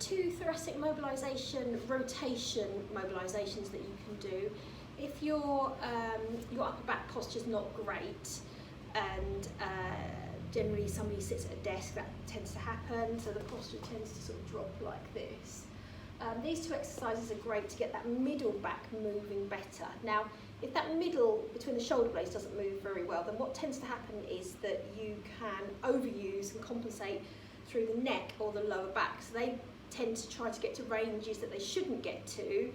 two thoracic mobilisation, rotation mobilisations that you can do. If your upper back posture is not great, and generally somebody sits at a desk, that tends to happen, so the posture tends to sort of drop like this. These two exercises are great to get that middle back moving better. Now, if that middle between the shoulder blades doesn't move very well, then what tends to happen is that you can overuse and compensate through the neck or the lower back. So they tend to try to get to ranges that they shouldn't get to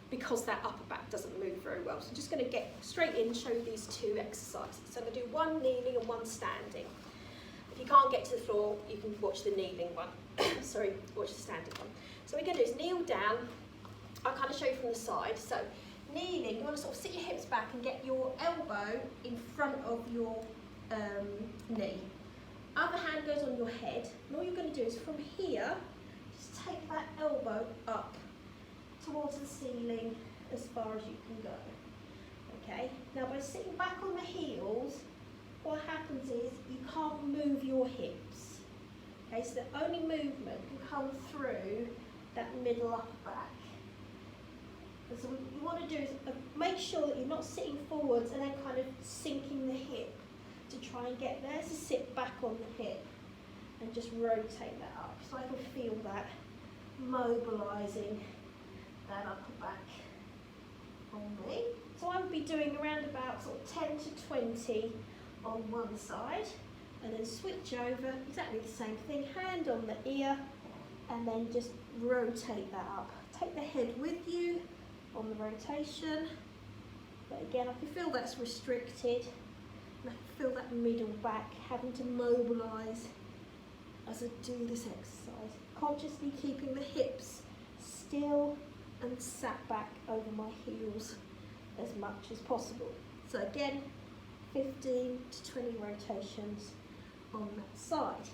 because that upper back doesn't move very well. So I'm just going to get straight in and show you these two exercises. So I'm going to do one kneeling and one standing. If you can't get to the floor, you can watch the kneeling one. Sorry, watch the standing one. So what we're going to do is kneel down. I'll kind of show you from the side. So kneeling, you want to sort of sit your hips back and get your elbow in front of your knee. Other hand goes on your head, and all you're going to do is from here, just take that elbow up towards the ceiling as far as you can go. Okay, now by sitting back on the heels, what happens is you can't move your hips. Okay, so the only movement can come through that middle upper back. And so what you want to do is make sure that you're not sitting forwards and then kind of sinking the hip to try and get there. So sit back on the hip and just rotate that up. So I can feel that mobilising that upper back on me. So I would be doing around about sort of 10 to 20 on one side, and then switch over, exactly the same thing, hand on the ear, and then just rotate that up. Take the head with you on the rotation, but again I can feel that's restricted, and I can feel that middle back having to mobilise as I do this exercise, consciously keeping the hips still and sat back over my heels as much as possible. So again, 15 to 20 rotations on that side.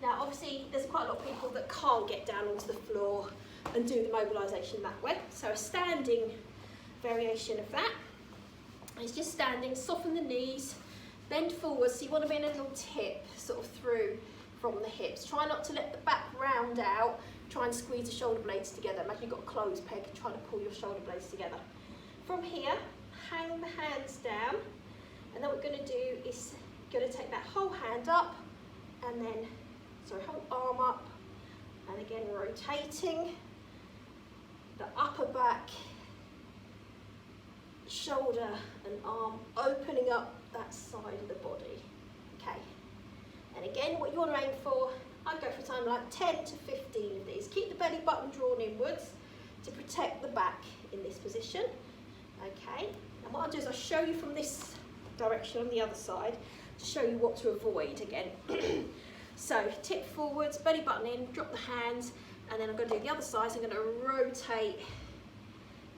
Now obviously there's quite a lot of people that can't get down onto the floor and do the mobilisation that way. So a standing variation of that is just standing, soften the knees, bend forward, so you want to be in a little tip sort of through from the hips. Try not to let the back round out, try and squeeze the shoulder blades together. Imagine you've got a clothes peg and trying to pull your shoulder blades together. From here, hang the hands down, and then what we're going to do is going to take that whole hand up, and then, sorry, whole arm up, and again rotating the upper back, shoulder and arm, opening up that side of the body. Okay, and again what you want to aim for, I'd go for a time like 10 to 15 of these. Keep the belly button drawn inwards to protect the back in this position. Okay, and what I'll do is I'll show you from this direction on the other side to show you what to avoid again. So tip forwards, belly button in, drop the hands, and then I'm going to do the other side, so I'm going to rotate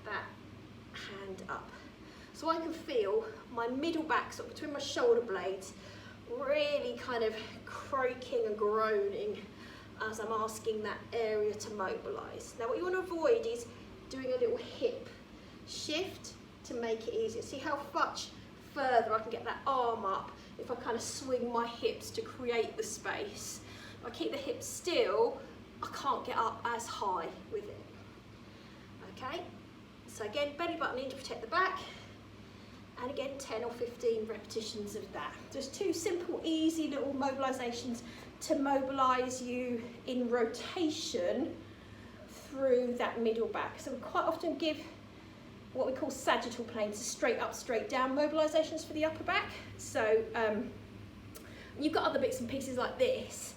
that hand up. So I can feel my middle back, sort of between my shoulder blades, really kind of croaking and groaning as I'm asking that area to mobilise. Now what you want to avoid is doing a little hip shift to make it easier. See how much further I can get that arm up if I kind of swing my hips to create the space. If I keep the hips still, I can't get up as high with it. Okay, so again, belly button in to protect the back, and again 10 or 15 repetitions of that. Just two simple, easy little mobilisations to mobilise you in rotation through that middle back. So we quite often give what we call sagittal planes, so straight up, straight down mobilisations for the upper back. So you've got other bits and pieces like this,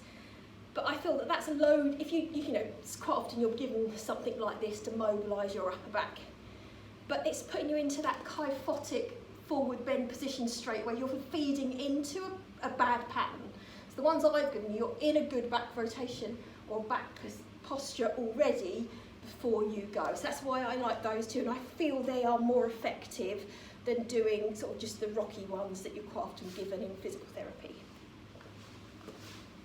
but I feel that that's a load. If you know, it's quite often you're given something like this to mobilise your upper back, but it's putting you into that kyphotic forward bend position straight away. You're feeding into a bad pattern. So the ones that I've given you, you're in a good back rotation or back posture already before you go. So that's why I like those two, and I feel they are more effective than doing sort of just the rocky ones that you're quite often given in physical therapy.